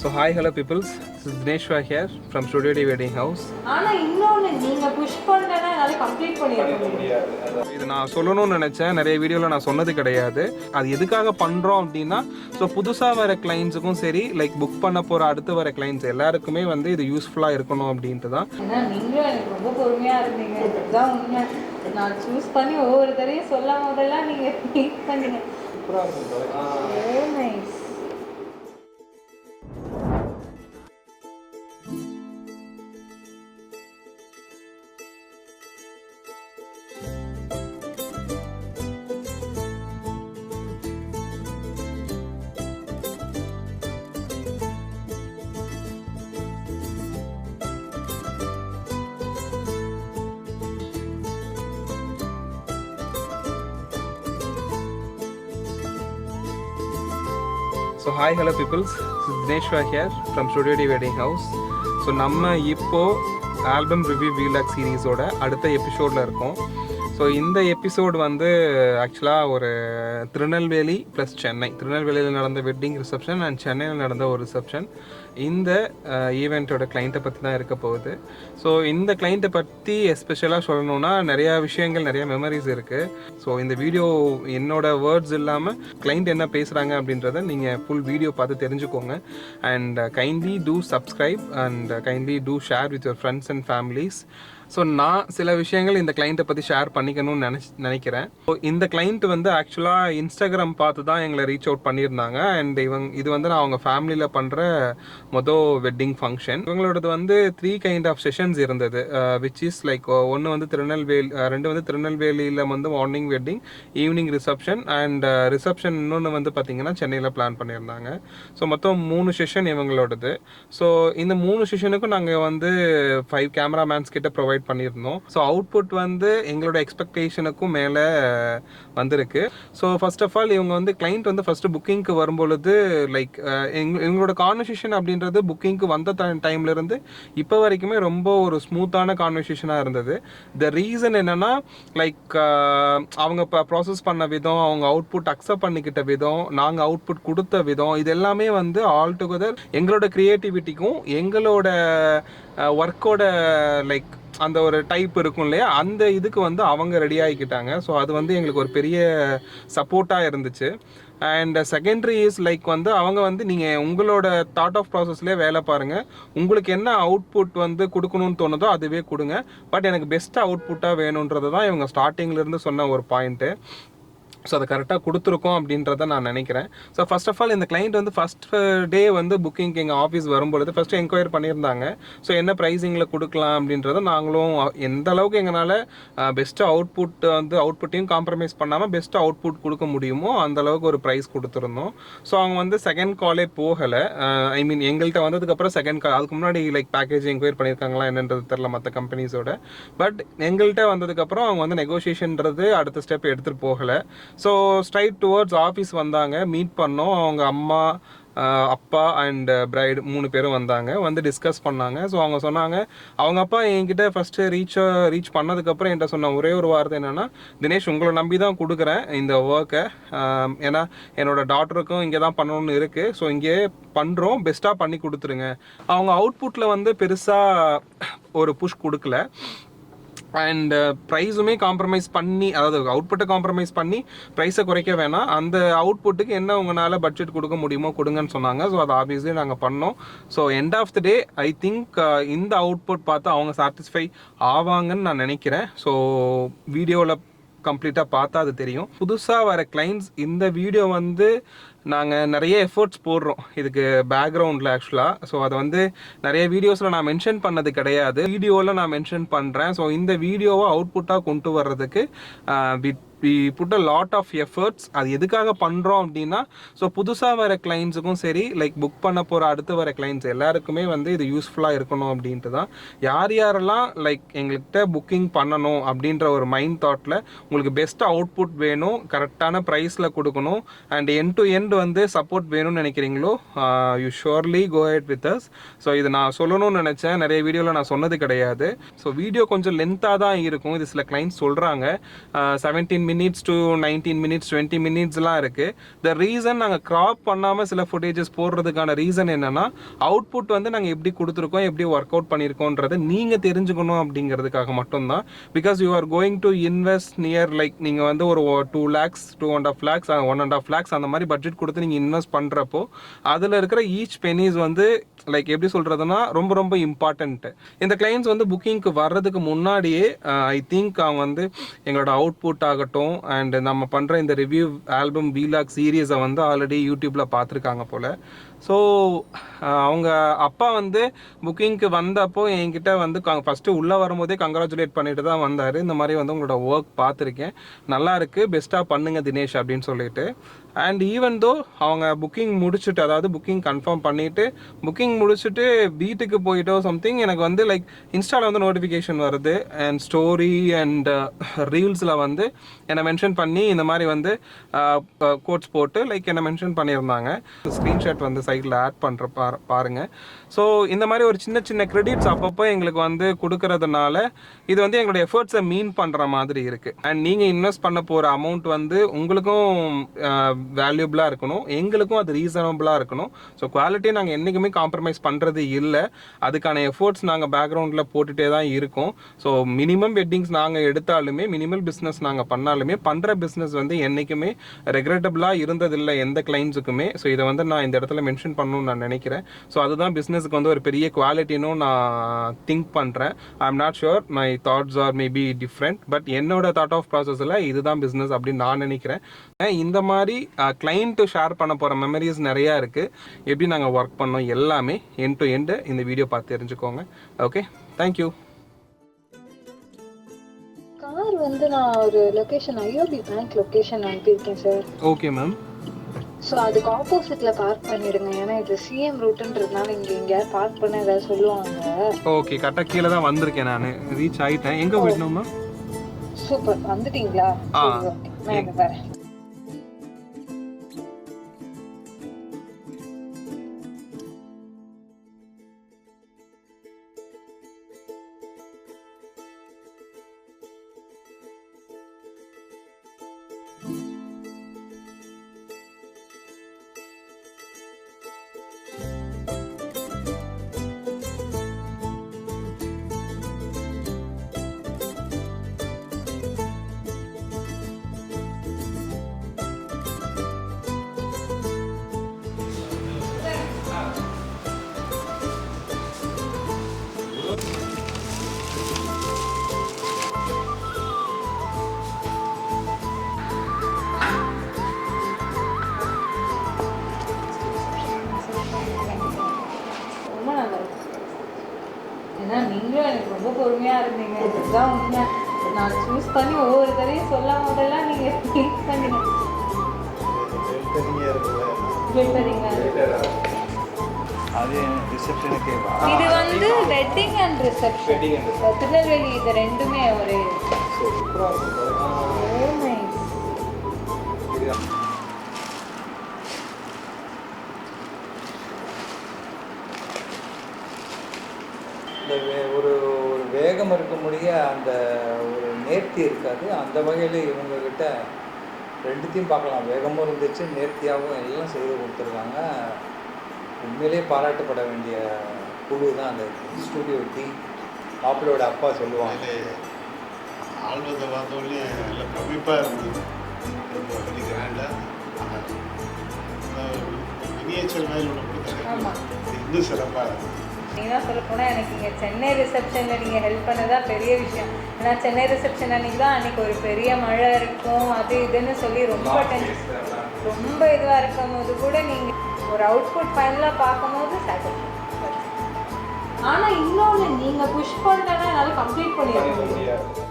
So hi, hello peoples. This is Dineshwar here from Studio D Wedding House. ஆனா இன்னொன்னு நீங்க push பண்ணலனா என்னால கம்ப்ளீட் பண்ணிருக்க முடியாது. இது நான் சொல்லணும்னு நினைச்சேன், நிறைய வீடியோவில் நான் சொன்னது கிடையாது. அது எதுக்காக பண்ணுறோம் அப்படின்னா, ஸோ புதுசாக வர கிளைண்ட்ஸுக்கும் சரி, லைக் புக் பண்ண போகிற அடுத்து வர கிளைண்ட்ஸ் எல்லாருக்குமே வந்து இது யூஸ்ஃபுல்லாக இருக்கணும் அப்படின்ட்டு தான். ஏன்னா நீங்களும் எனக்கு ரொம்ப பொறுமையாக இருந்தீங்க, இதுதான் உண்மை. நான் சூஸ் பண்ணி ஒவ்வொரு தடையும் சொல்லும் போதெல்லாம் நீங்கள் மீட் பண்ணீங்க. Nice. So hi hello peoples, தினேஷ்வா here from studio D wedding house. So நம்ம இப்போது ஆல்பம் ரிவ்யூ வீலாக் சீரீஸோட அடுத்த எபிசோடில் இருக்கோம். ஸோ இந்த எபிசோடு வந்து ஆக்சுவலாக ஒரு திருநெல்வேலி ப்ளஸ் சென்னை, திருநெல்வேலியில் நடந்த வெட்டிங் ரிசப்ஷன் அண்ட் சென்னையில் நடந்த ஒரு ரிசப்ஷன். இந்த ஈவெண்ட்டோட கிளைண்ட்டை பற்றி தான் இருக்க போகுது. ஸோ இந்த கிளைண்ட்டை பற்றி எஸ்பெஷலாக சொல்லணுன்னா நிறையா விஷயங்கள், நிறையா மெமரிஸ் இருக்குது. ஸோ இந்த வீடியோ என்னோட வேர்ட்ஸ் இல்லாமல் கிளைண்ட் என்ன பேசுகிறாங்க அப்படின்றத நீங்கள் ஃபுல் வீடியோ பார்த்து தெரிஞ்சுக்கோங்க. And kindly two subscribe and kindly two share with your friends and families. So நான் சில விஷயங்கள் இந்த கிளைண்ட்டை பற்றி ஷேர் பண்ணிக்கணும்னு நினைக்கிறேன். ஸோ இந்த கிளைண்ட் வந்து ஆக்சுவலாக இன்ஸ்டாகிராம் பார்த்து தான் எங்களை ரீச் அவுட் பண்ணியிருந்தாங்க. அண்ட் இது வந்து நான் அவங்க ஃபேமிலியில் பண்ணுற மொதல் வெட்டிங் ஃபங்க்ஷன். இவங்களோடது வந்து 3 கைண்ட் ஆஃப் செஷன்ஸ் இருந்தது, விச் இஸ் லைக் ஒன்று வந்து ரெண்டு வந்து திருநெல்வேலியில் வந்து morning wedding, evening reception and reception இன்னொன்று வந்து பார்த்திங்கன்னா சென்னையில் பிளான் பண்ணியிருந்தாங்க. ஸோ மொத்தம் 3 செஷன் இவங்களோடது. ஸோ இந்த 3 செஷனுக்கும் நாங்கள் வந்து 5 கேமராமேன்ஸ் கிட்ட ப்ரொவைட் பண்ணியிருந்தோம். ஸோ அவுட்புட் வந்து எங்களோட எக்ஸ்பெக்டேஷனுக்கும் மேலே வந்திருக்கு. ஸோ ஃபர்ஸ்ட் ஆஃப் ஆல் இவங்க வந்து கிளைண்ட் வந்து ஃபர்ஸ்ட் புக்கிங்க்கு வரும்பொழுது லைக் எங்களோட கான்வர்சேஷன் அப்படின்றது புக்கிங்க்கு வந்த டைம்லேருந்து இப்போ வரைக்குமே ரொம்ப ஒரு ஸ்மூத்தான கான்வர்சேஷனாக இருந்தது. த ரீசன் என்னென்னா லைக் அவங்க இப்போ ப்ராசஸ் பண்ண விதம், அவங்க அவுட்புட் அக்செப்ட் பண்ணிக்கிட்ட விதம், நாங்கள் அவுட்புட் கொடுத்த விதம், இது எல்லாமே வந்து ஆல் டுகெதர் எங்களோட க்ரியேட்டிவிட்டிக்கும் எங்களோட ஒர்க்கோட லைக் அந்த ஒரு டைப் இருக்கும் இல்லையா, அந்த இதுக்கு வந்து அவங்க ரெடி ஆகிக்கிட்டாங்க. ஸோ அது வந்து எங்களுக்கு ஒரு பெரிய சப்போர்ட்டாக இருந்துச்சு. அண்ட் செகண்டரி இஸ் லைக் வந்து அவங்க வந்து நீங்கள் உங்களோட தாட் ஆஃப் ப்ராசஸ்லேயே வேலை பாருங்கள், உங்களுக்கு என்ன அவுட்புட் வந்து கொடுக்கணும்னு தோணுதோ அதுவே கொடுங்க, பட் எனக்கு பெஸ்ட் அவுட்புட்டாக வேணுன்றது தான் இவங்க ஸ்டார்டிங்லேருந்து சொன்ன ஒரு பாயிண்ட்டு. ஸோ அதை கரெக்டாக கொடுத்துருக்கோம் அப்படின்றத நான் நினைக்கிறேன். ஸோ ஃபர்ஸ்ட் ஆஃப் ஆல் இந்த கிளைண்ட் வந்து ஃபஸ்ட் டே வந்து புக்கிங்க்கு எங்கள் ஆஃபீஸ் வரும்பொழுது ஃபஸ்ட்டு என்கொயரி பண்ணியிருந்தாங்க. ஸோ என்ன ப்ரைஸிங்கில் கொடுக்கலாம் அப்படின்றத நாங்களும் எந்த அளவுக்கு எங்களால் பெஸ்ட்டு அவுட்புட் வந்து அவுட்புட்டையும் காம்ப்ரமைஸ் பண்ணாமல் பெஸ்ட்டு அவுட்புட் கொடுக்க முடியுமோ அந்த அளவுக்கு ஒரு ப்ரைஸ் கொடுத்துருந்தோம். ஸோ அவங்க வந்து செகண்ட் காலே போகலை. ஐ மீன் எங்கள்கிட்ட வந்ததுக்கப்புறம் செகண்ட் கால், அதுக்கு முன்னாடி லைக் பேக்கேஜ் என்கொயரி பண்ணியிருக்காங்களா என்னன்றது தெரில மற்ற கம்பெனிஸோட. பட் எங்கள்கிட்ட வந்ததுக்கப்புறம் அவங்க வந்து நெகோசியேஷன்றது அடுத்த ஸ்டெப் எடுத்துகிட்டு போகலை. ஸோ ஸ்ட்ரைட் டுவர்ட்ஸ் ஆஃபீஸ் வந்தாங்க, மீட் பண்ணோம். அவங்க அம்மா, அப்பா அண்ட் பிரைடு 3 பேரும் வந்தாங்க, வந்து டிஸ்கஸ் பண்ணாங்க. ஸோ அவங்க சொன்னாங்க, அவங்க அப்பா என்கிட்ட ஃபஸ்ட்டு ரீச் பண்ணதுக்கப்புறம் என்கிட்ட சொன்ன ஒரே ஒரு வார்த்தை என்னென்னா, தினேஷ் உங்களை நம்பி தான் கொடுக்குறேன் இந்த ஒர்க்கை, ஏன்னா என்னோடய டாட்டருக்கும் இங்கே தான் பண்ணணும்னு இருக்குது, ஸோ இங்கேயே பண்ணுறோம், பெஸ்ட்டாக பண்ணி கொடுத்துருங்க. அவங்க அவுட்புட்டில் வந்து பெருசாக ஒரு புஷ் கொடுக்கல. அண்ட் ப்ரைஸுமே காம்ப்ரமைஸ் பண்ணி, அதாவது அவுட்புட்டை காம்ப்ரமைஸ் பண்ணி ப்ரைஸை குறைக்க வேணாம், அந்த அவுட்புட்டுக்கு என்ன உங்களால் பட்ஜெட் கொடுக்க முடியுமோ கொடுங்கன்னு சொன்னாங்க. ஸோ அது ஆப்வியஸ்லி நாங்கள் பண்ணோம். So end of the day I think இந்த அவுட்புட் பார்த்து அவங்க சாட்டிஸ்ஃபை ஆவாங்கன்னு நான் நினைக்கிறேன். ஸோ வீடியோவில் கம்ப்ளீட்டாக பார்த்தா அது தெரியும். புதுசாக வர கிளைண்ட்ஸ் இந்த வீடியோ வந்து நாங்கள் நிறைய எஃபர்ட்ஸ் போடுறோம் இதுக்கு பேக்ரவுண்டில் ஆக்சுவலாக. ஸோ அதை வந்து நிறைய வீடியோஸில் நான் மென்ஷன் பண்ணது கிடையாது, வீடியோவில் நான் மென்ஷன் பண்ணுறேன். ஸோ இந்த வீடியோவை அவுட்புட்டாக கொண்டு வர்றதுக்கு we put a lot of efforts. அது எதுக்காக பண்ணுறோம் அப்படின்னா, ஸோ புதுசாக வர கிளைண்ட்ஸுக்கும் சரி, லைக் புக் பண்ண போகிற அடுத்து வர கிளைண்ட்ஸ் எல்லாருக்குமே வந்து இது யூஸ்ஃபுல்லாக இருக்கணும் அப்படின்ட்டு தான். யாரெல்லாம் லைக் எங்கள்கிட்ட புக்கிங் பண்ணணும் அப்படின்ற ஒரு மைண்ட் தாட்டில் உங்களுக்கு பெஸ்ட் அவுட்புட் வேணும், கரெக்டான ப்ரைஸில் கொடுக்கணும், அண்ட் எண்ட் டு எண்ட் வந்து சப்போர்ட் வேணும்னு நினைக்கிறீங்களோ you surely go ahead with us. So இது நான் சொல்லணும்னு நினச்சேன், நிறைய வீடியோவில் நான் சொன்னது கிடையாது. ஸோ வீடியோ கொஞ்சம் லென்த்தாக தான் இருக்கும். இது சில கிளைண்ட்ஸ் சொல்கிறாங்க 17 minutes to 19 minutes 20 minutesலாம் இருக்குது. த ரீசன் நாங்கள் க்ராப் பண்ணாமல் சில ஃபுட்டேஜஸ் போடுறதுக்கான ரீசன் என்னென்னா, அவுட்புட் வந்து நாங்கள் எப்படி கொடுத்துருக்கோம், எப்படி ஒர்க் அவுட் பண்ணியிருக்கோன்றது நீங்கள் தெரிஞ்சுக்கணும் அப்படிங்கிறதுக்காக மட்டும்தான். Because you are going to invest near like நீங்கள் வந்து ஒரு 2 lakhs 2.5 lakhs 1.5 lakhs அந்த மாதிரி பட்ஜெட் கொடுத்து நீங்கள் இன்வெஸ்ட் பண்ணுறப்போ அதில் இருக்கிற ஈச் பெனிஸ் வந்து லைக் எப்படி சொல்கிறதுனா ரொம்ப ரொம்ப இம்பார்ட்டன்ட்டு. இந்த கிளைண்ட்ஸ் வந்து புக்கிங்க்கு வர்றதுக்கு முன்னாடியே ஐ திங்க் அவங்க வந்து எங்களோட அவுட்புட் ஆகட்டும் அண்ட் நம்ம பண்ணுற இந்த ரிவ்யூ ஆல்பம் வீலாக் சீரீஸை வந்து ஆல்ரெடி யூடியூப்பில் பார்த்துருக்காங்க போல். ஸோ அவங்க அப்பா வந்து புக்கிங்க்கு வந்தப்போ என்கிட்ட வந்து ஃபஸ்ட்டு உள்ளே வரும்போதே கங்க்ராச்சுலேட் பண்ணிட்டு தான் வந்தார். இந்த மாதிரி வந்து உங்களோட ஒர்க் பார்த்துருக்கேன், நல்லா இருக்குது, பெஸ்ட்டாக பண்ணுங்க தினேஷ் அப்படின்னு சொல்லிட்டு. அண்ட் ஈவன் தோ அவங்க புக்கிங் முடிச்சுட்டு, அதாவது புக்கிங் கன்ஃபார்ம் பண்ணிவிட்டு புக்கிங் முடிச்சுட்டு வீட்டுக்கு போயிட்டோ சம்திங் எனக்கு வந்து லைக் இன்ஸ்டாவில் வந்து நோட்டிஃபிகேஷன் வருது அண்ட் ஸ்டோரி அண்ட் ரீல்ஸில் வந்து என்னை மென்ஷன் பண்ணி இந்த மாதிரி வந்து கோட்ஸ் போட்டு லைக் என்னை மென்ஷன் பண்ணியிருந்தாங்க. ஸ்க்ரீன்ஷாட் வந்து சைட்டில் ஆட் பண்ணுற பாருங்கள். ஸோ இந்த மாதிரி ஒரு சின்ன சின்ன கிரெடிட்ஸ் அப்பப்போ எங்களுக்கு வந்து கொடுக்கறதுனால இது வந்து எங்களோட எஃபர்ட்ஸை மீன் பண்ணுற மாதிரி இருக்குது. அண்ட் நீங்கள் இன்வெஸ்ட் பண்ண போகிற அமௌண்ட் வந்து உங்களுக்கும் வேல்யூபிளாக இருக்கணும், எங்களுக்கும் அது ரீசனபிளாக இருக்கணும். ஸோ குவாலிட்டியை நாங்கள் என்றைக்குமே காம்ப்ரமைஸ் பண்ணுறது இல்லை, அதுக்கான எஃபர்ட்ஸ் நாங்கள் பேக்ரவுண்டில் போட்டுகிட்டே தான் இருக்கோம். ஸோ மினிமம் வெட்டிங்ஸ் நாங்கள் எடுத்தாலுமே, மினிமல் பிஸ்னஸ் நாங்கள் பண்ணாலுமே, பண்ணுற பிஸ்னஸ் வந்து என்றைக்குமே ரெக்ரெட்டபிளாக இருந்ததில்லை எந்த கிளைண்ட்ஸுக்குமே. ஸோ இதை வந்து நான் இந்த இடத்துல மென்ஷன் பண்ணணும்னு நான் நினைக்கிறேன். ஸோ அதுதான் பிஸ்னஸுக்கு வந்து ஒரு பெரிய குவாலிட்டின்னு நான் திங்க் பண்ணுறேன். I am not sure, my thoughts or maybe different, but என்னோட தாட் ஆஃப் ப்ராசஸில் இதுதான் பிஸ்னஸ் அப்படின்னு நான் நினைக்கிறேன். இந்த மாதிரி கிளைண்ட்டு ஷேர் பண்ண போகிற மெமரிஸ் நிறையா இருக்குது, எப்படி நாங்கள் ஒர்க் பண்ணோம் எல்லாமே எண்ட் டு எண்டு இந்த வீடியோ பார்த்து தெரிஞ்சுக்கோங்க. Okay, thank you. கார் வந்து நான் ஒரு லொகேஷன் ஐஓபி பேங்க் லொகேஷன் அனுப்பியிருக்கேன் சார். Okay ma'am. ஸோ அதுக்கு ஆப்போசிட்ல பார்க் பண்ணிடுங்க, ஏன்னா இது சிஎம் ரூட்டுன்றதுனால இங்கே எங்கேயாவது பார்க் பண்ண ஏதாவது சொல்லுவாங்க. ஓகே, கரெக்டாக கீழே தான் வந்திருக்கேன், நான் ரீச் ஆகிட்டேன். எங்கே போயிடணுமா? சூப்பர், வந்துட்டீங்களா? ஓகே, நான் இங்கே வரேன். ஏன்னா நீங்களும் எனக்கு ரொம்ப பொறுமையாக இருந்தீங்க, இதுதான் உண்மை. நான் சூஸ் பண்ணி ஒவ்வொரு தடையும் சொல்லும் போதெல்லாம் நீங்கள் திங்க் பண்ணீங்க. இது வந்து வெட்டிங் அண்ட் ரிசப்ஷன், திருநெல்வேலி, இது ரெண்டுமே ஒரு ஒரு வேகம் இருக்க முடிய அந்த ஒரு நேர்த்தி இருக்காது. அந்த வகையில் இவங்கக்கிட்ட ரெண்டுத்தையும் பார்க்கலாம், வேகமும் இருந்துச்சு, நேர்த்தியாகவும் எல்லாம் செய்து கொடுத்துருக்காங்க. உண்மையிலே பாராட்டப்பட வேண்டிய குழு தான் அந்த ஸ்டூடியோ டீம். மாப்பிள்ளையோட அப்பா சொல்லுவாங்க, ஆல்பத்தை பார்த்தோன்னே எல்லாம் பிரமிப்பாக இருந்தது, ரொம்ப வெரி கிராண்டாக. மினியேச்சர் மாதிரி ஒன்று கொடுத்தாங்க, இன்னும் சிறப்பாக இருந்தது. நீங்களாம் சொல்ல போனால் எனக்கு இங்கே சென்னை ரிசப்ஷனில் நீங்கள் ஹெல்ப் பண்ணதான் பெரிய விஷயம். ஏன்னா சென்னை ரிசப்ஷன் அன்றைக்கி தான் அன்றைக்கி ஒரு பெரிய மழை இருக்கும், அது இதுன்னு சொல்லி ரொம்ப ரொம்ப இதுவாக இருக்கும் போது கூட நீங்கள் ஒரு அவுட்புட் ஃபைனலாக பார்க்கும்போது சாட்டிஸ்ஃபை. ஆனால் இன்னொன்று நீங்கள் புஷ் பண்ணலன்னா என்னால் கம்ப்ளீட் பண்ணிட முடியாது.